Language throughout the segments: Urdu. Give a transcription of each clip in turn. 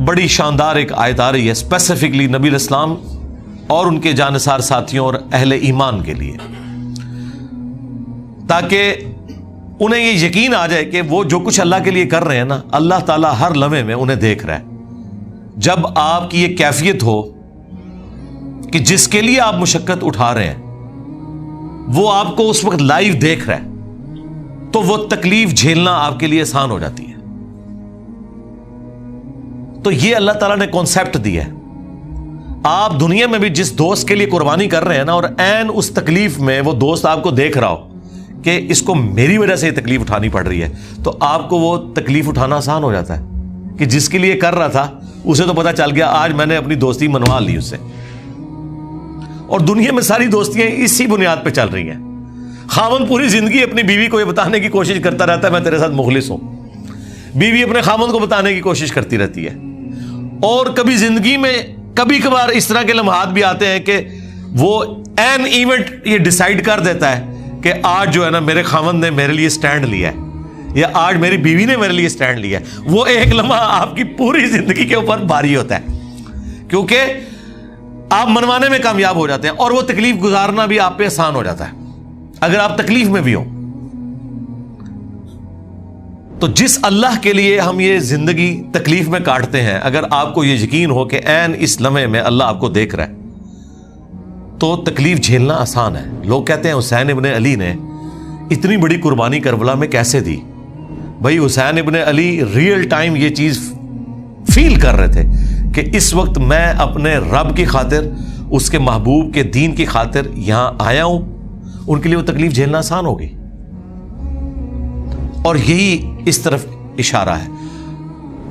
بڑی شاندار ایک آیت آ رہی ہے اسپیسیفکلی نبی علیہ السلام اور ان کے جانثار ساتھیوں اور اہل ایمان کے لیے، تاکہ انہیں یہ یقین آ جائے کہ وہ جو کچھ اللہ کے لیے کر رہے ہیں نا، اللہ تعالیٰ ہر لمحے میں انہیں دیکھ رہا ہے۔ جب آپ کی یہ کیفیت ہو کہ جس کے لیے آپ مشقت اٹھا رہے ہیں وہ آپ کو اس وقت لائیو دیکھ رہا ہے، تو وہ تکلیف جھیلنا آپ کے لیے آسان ہو جاتی ہے۔ تو یہ اللہ تعالیٰ نے کانسیپٹ دیا ہے۔ آپ دنیا میں بھی جس دوست کے لیے قربانی کر رہے ہیں نا، اور عین اس تکلیف میں وہ دوست آپ کو دیکھ رہا ہو کہ اس کو میری وجہ سے یہ تکلیف اٹھانی پڑ رہی ہے، تو آپ کو وہ تکلیف اٹھانا آسان ہو جاتا ہے کہ جس کے لیے کر رہا تھا اسے تو پتا چل گیا آج میں نے اپنی دوستی منوا لی اس سے۔ اور دنیا میں ساری دوستیاں اسی بنیاد پہ چل رہی ہیں۔ خاوند پوری زندگی اپنی بیوی کو یہ بتانے کی کوشش کرتا رہتا ہے میں تیرے ساتھ مخلص ہوں، بیوی اپنے خاوند کو بتانے کی کوشش کرتی رہتی ہے۔ اور کبھی زندگی میں کبھی کبھار اس طرح کے لمحات بھی آتے ہیں کہ وہ این ایونٹ یہ ڈیسائیڈ کر دیتا ہے کہ آج جو ہے نا میرے خاوند نے میرے لیے سٹینڈ لیا ہے، یا آج میری بیوی نے میرے لیے سٹینڈ لیا ہے۔ وہ ایک لمحہ آپ کی پوری زندگی کے اوپر بھاری ہوتا ہے، کیونکہ آپ منوانے میں کامیاب ہو جاتے ہیں، اور وہ تکلیف گزارنا بھی آپ پہ آسان ہو جاتا ہے اگر آپ تکلیف میں بھی ہوں۔ تو جس اللہ کے لیے ہم یہ زندگی تکلیف میں کاٹتے ہیں، اگر آپ کو یہ یقین ہو کہ عین اس لمحے میں اللہ آپ کو دیکھ رہا ہے، تو تکلیف جھیلنا آسان ہے۔ لوگ کہتے ہیں حسین ابن علی نے اتنی بڑی قربانی کربلا میں کیسے دی؟ بھائی حسین ابن علی ریئل ٹائم یہ چیز فیل کر رہے تھے کہ اس وقت میں اپنے رب کی خاطر، اس کے محبوب کے دین کی خاطر یہاں آیا ہوں۔ ان کے لیے وہ تکلیف جھیلنا آسان ہوگی، اور یہی اس طرف اشارہ ہے۔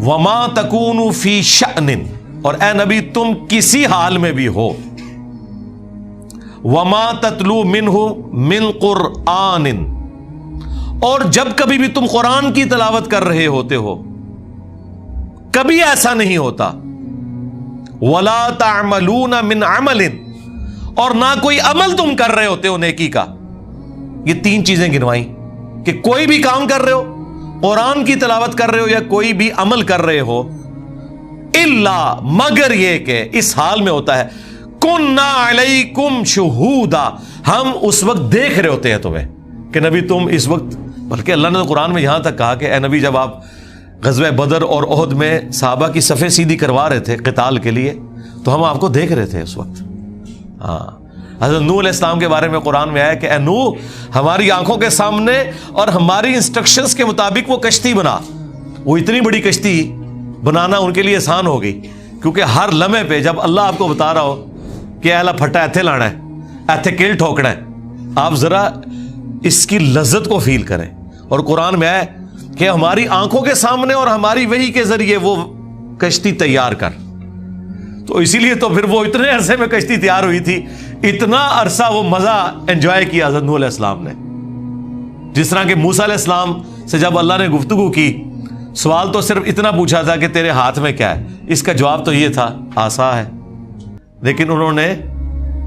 وما تکون فی شأن، اور اے نبی تم کسی حال میں بھی ہو، وما تتلو منہ من قرآن، اور جب کبھی بھی تم قرآن کی تلاوت کر رہے ہوتے ہو، کبھی ایسا نہیں ہوتا، ولا تعملون من عمل، اور نہ کوئی عمل تم کر رہے ہوتے ہو نیکی کا۔ یہ تین چیزیں گنوائیں کہ کوئی بھی کام کر رہے ہو، قرآن کی تلاوت کر رہے ہو، یا کوئی بھی عمل کر رہے ہو، الا مگر یہ کہ اس حال میں ہوتا ہے کننا علیکم شہودا، ہم اس وقت دیکھ رہے ہوتے ہیں تمہیں کہ نبی تم اس وقت، بلکہ اللہ نے قرآن میں یہاں تک کہا کہ اے نبی جب آپ غزوہ بدر اور احد میں صحابہ کی صفیں سیدھی کروا رہے تھے قتال کے لیے، تو ہم آپ کو دیکھ رہے تھے اس وقت۔ ہاں، حضرت نوح علیہ السلام کے بارے میں قرآن میں آیا کہ اے نوح ہماری آنکھوں کے سامنے اور ہماری انسٹرکشنز کے مطابق وہ کشتی بنا۔ وہ اتنی بڑی کشتی بنانا ان کے لیے آسان ہو گئی، کیونکہ ہر لمحے پہ جب اللہ آپ کو بتا رہا ہو کہ اے اللہ پھٹا ایتھے لانا ہے، ایتھے کیل ٹھوکنا ہے، آپ ذرا اس کی لذت کو فیل کریں۔ اور قرآن میں آیا کہ ہماری آنکھوں کے سامنے اور ہماری وحی کے ذریعے وہ کشتی تیار کر۔ تو اسی لیے تو پھر وہ اتنے عرصے میں کشتی تیار ہوئی تھی، اتنا عرصہ وہ مزہ انجوائے کیا حضرت نوح علیہ السلام نے۔ جس طرح کہ موسیٰ علیہ السلام سے جب اللہ نے گفتگو کی، سوال تو صرف اتنا پوچھا تھا کہ تیرے ہاتھ میں کیا ہے، اس کا جواب تو یہ تھا عصا ہے، لیکن انہوں نے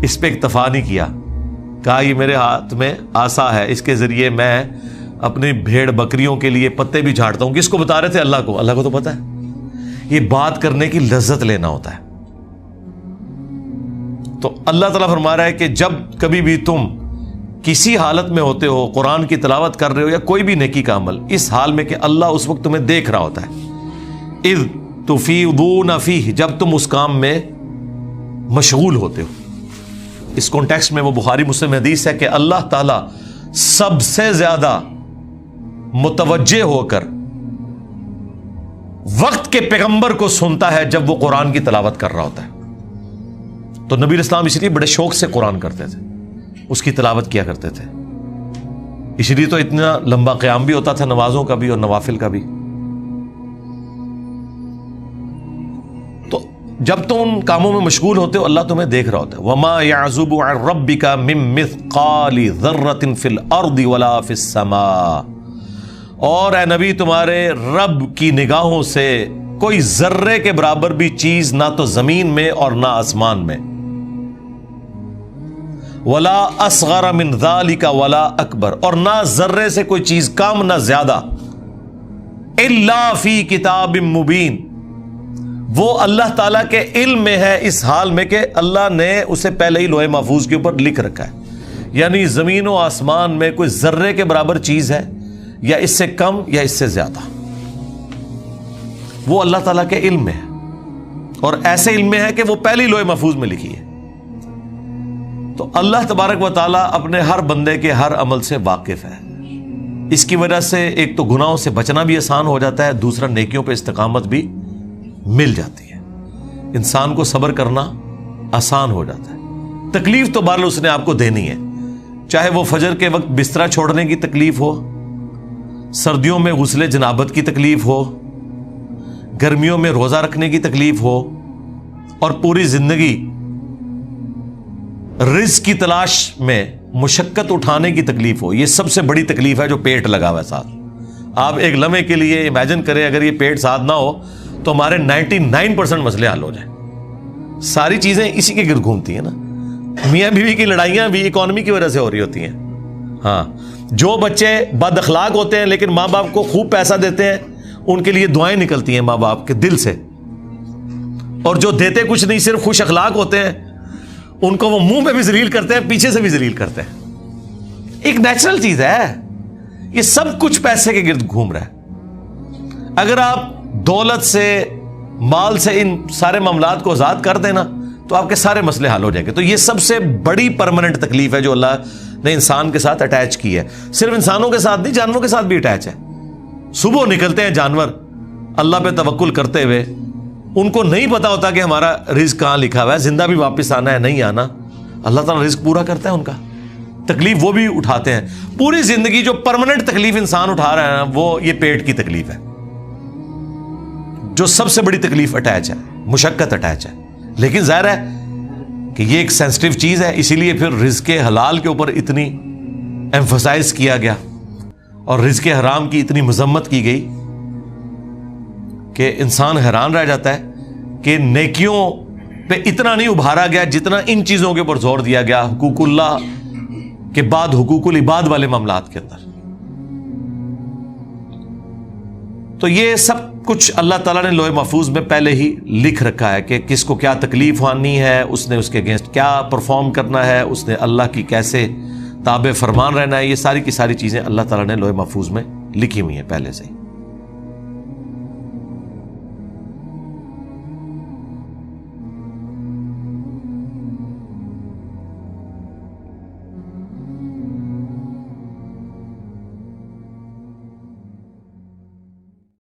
اس پہ اکتفا نہیں کیا، کہا یہ میرے ہاتھ میں عصا ہے، اس کے ذریعے میں اپنی بھیڑ بکریوں کے لیے پتے بھی جھاڑتا ہوں۔ کس کو بتا رہے تھے؟ اللہ کو تو پتا ہے۔ یہ بات کرنے کی لذت لینا ہوتا ہے۔ تو اللہ تعالیٰ فرما رہا ہے کہ جب کبھی بھی تم کسی حالت میں ہوتے ہو، قرآن کی تلاوت کر رہے ہو یا کوئی بھی نیکی کا عمل، اس حال میں کہ اللہ اس وقت تمہیں دیکھ رہا ہوتا ہے۔ اذ تفیضون فیہ، جب تم اس کام میں مشغول ہوتے ہو۔ اس کانٹیکسٹ میں وہ بخاری مسلم حدیث ہے کہ اللہ تعالیٰ سب سے زیادہ متوجہ ہو کر وقت کے پیغمبر کو سنتا ہے جب وہ قرآن کی تلاوت کر رہا ہوتا ہے۔ تو نبی علیہ السلام اس لیے بڑے شوق سے قرآن کرتے تھے، اس کی تلاوت کیا کرتے تھے، اس لیے تو اتنا لمبا قیام بھی ہوتا تھا، نمازوں کا بھی اور نوافل کا بھی۔ تو جب تم ان کاموں میں مشغول ہوتے ہو، اللہ تمہیں دیکھ رہا ہوتا ہے۔ وَمَا يَعْزُبُ عَنْ رَبِّكَ مِن مِثْقَالِ ذَرَّةٍ فِي الْأَرْضِ وَلَا فِي السَّمَاءِ، اور اے نبی تمہارے رب کی نگاہوں سے کوئی ذرے کے برابر بھی چیز نہ تو زمین میں اور نہ آسمان میں، ولا اصغر من ذلك ولا اکبر، اور نہ ذرے سے کوئی چیز کم نہ زیادہ، الا فی کتاب مبین، وہ اللہ تعالیٰ کے علم میں ہے، اس حال میں کہ اللہ نے اسے پہلے ہی لوح محفوظ کے اوپر لکھ رکھا ہے. یعنی زمین و آسمان میں کوئی ذرے کے برابر چیز ہے یا اس سے کم یا اس سے زیادہ، وہ اللہ تعالیٰ کے علم میں ہے، اور ایسے علم میں ہے کہ وہ پہلے ہی لوح محفوظ میں لکھی ہے. تو اللہ تبارک و تعالیٰ اپنے ہر بندے کے ہر عمل سے واقف ہے. اس کی وجہ سے ایک تو گناہوں سے بچنا بھی آسان ہو جاتا ہے، دوسرا نیکیوں پہ استقامت بھی مل جاتی ہے. انسان کو صبر کرنا آسان ہو جاتا ہے. تکلیف تو بہرحال اس نے آپ کو دینی ہے، چاہے وہ فجر کے وقت بستر چھوڑنے کی تکلیف ہو، سردیوں میں غسل جنابت کی تکلیف ہو، گرمیوں میں روزہ رکھنے کی تکلیف ہو، اور پوری زندگی رزق کی تلاش میں مشقت اٹھانے کی تکلیف ہو. یہ سب سے بڑی تکلیف ہے جو پیٹ لگا ہوا ہے ساتھ. آپ ایک لمحے کے لیے امیجن کریں اگر یہ پیٹ ساتھ نہ ہو تو ہمارے 99% مسئلے حل ہو جائیں. ساری چیزیں اسی کے گرد گھومتی ہیں نا. میاں بیوی کی لڑائیاں بھی اکانومی کی وجہ سے ہو رہی ہوتی ہیں. ہاں، جو بچے بد اخلاق ہوتے ہیں لیکن ماں باپ کو خوب پیسہ دیتے ہیں، ان کے لیے دعائیں نکلتی ہیں ماں باپ کے دل سے. اور جو دیتے کچھ نہیں، صرف خوش اخلاق ہوتے ہیں، ان کو وہ منہ میں بھی ذلیل کرتے ہیں، پیچھے سے بھی ذلیل کرتے ہیں. ایک نیچرل چیز ہے. یہ سب کچھ پیسے کے گرد گھوم رہا ہے. اگر آپ دولت سے، مال سے ان سارے معاملات کو آزاد کر دینا تو آپ کے سارے مسئلے حل ہو جائیں گے. تو یہ سب سے بڑی پرماننٹ تکلیف ہے جو اللہ نے انسان کے ساتھ اٹیچ کی ہے. صرف انسانوں کے ساتھ نہیں، جانوروں کے ساتھ بھی اٹیچ ہے. صبح نکلتے ہیں جانور اللہ پہ توکل کرتے ہوئے، ان کو نہیں پتا ہوتا کہ ہمارا رزق کہاں لکھا ہوا ہے، زندہ بھی واپس آنا ہے نہیں آنا. اللہ تعالیٰ رزق پورا کرتا ہے ان کا. تکلیف وہ بھی اٹھاتے ہیں. پوری زندگی جو پرماننٹ تکلیف انسان اٹھا رہا ہے نا، وہ یہ پیٹ کی تکلیف ہے جو سب سے بڑی تکلیف اٹیچ ہے، مشقت اٹیچ ہے. لیکن ظاہر ہے کہ یہ ایک سینسٹیو چیز ہے، اسی لیے پھر رزق حلال کے اوپر اتنی ایمفسائز کیا گیا اور رزق حرام کی اتنی مذمت کی گئی کہ انسان حیران رہ جاتا ہے کہ نیکیوں پہ اتنا نہیں ابھارا گیا جتنا ان چیزوں کے اوپر زور دیا گیا، حقوق اللہ کے بعد حقوق العباد والے معاملات کے اندر. تو یہ سب کچھ اللہ تعالیٰ نے لوح محفوظ میں پہلے ہی لکھ رکھا ہے کہ کس کو کیا تکلیف آنی ہے، اس نے اس کے اگینسٹ کیا پرفارم کرنا ہے، اس نے اللہ کی کیسے تابع فرمان رہنا ہے. یہ ساری کی ساری چیزیں اللہ تعالیٰ نے لوح محفوظ میں لکھی ہوئی ہیں پہلے سے ہی.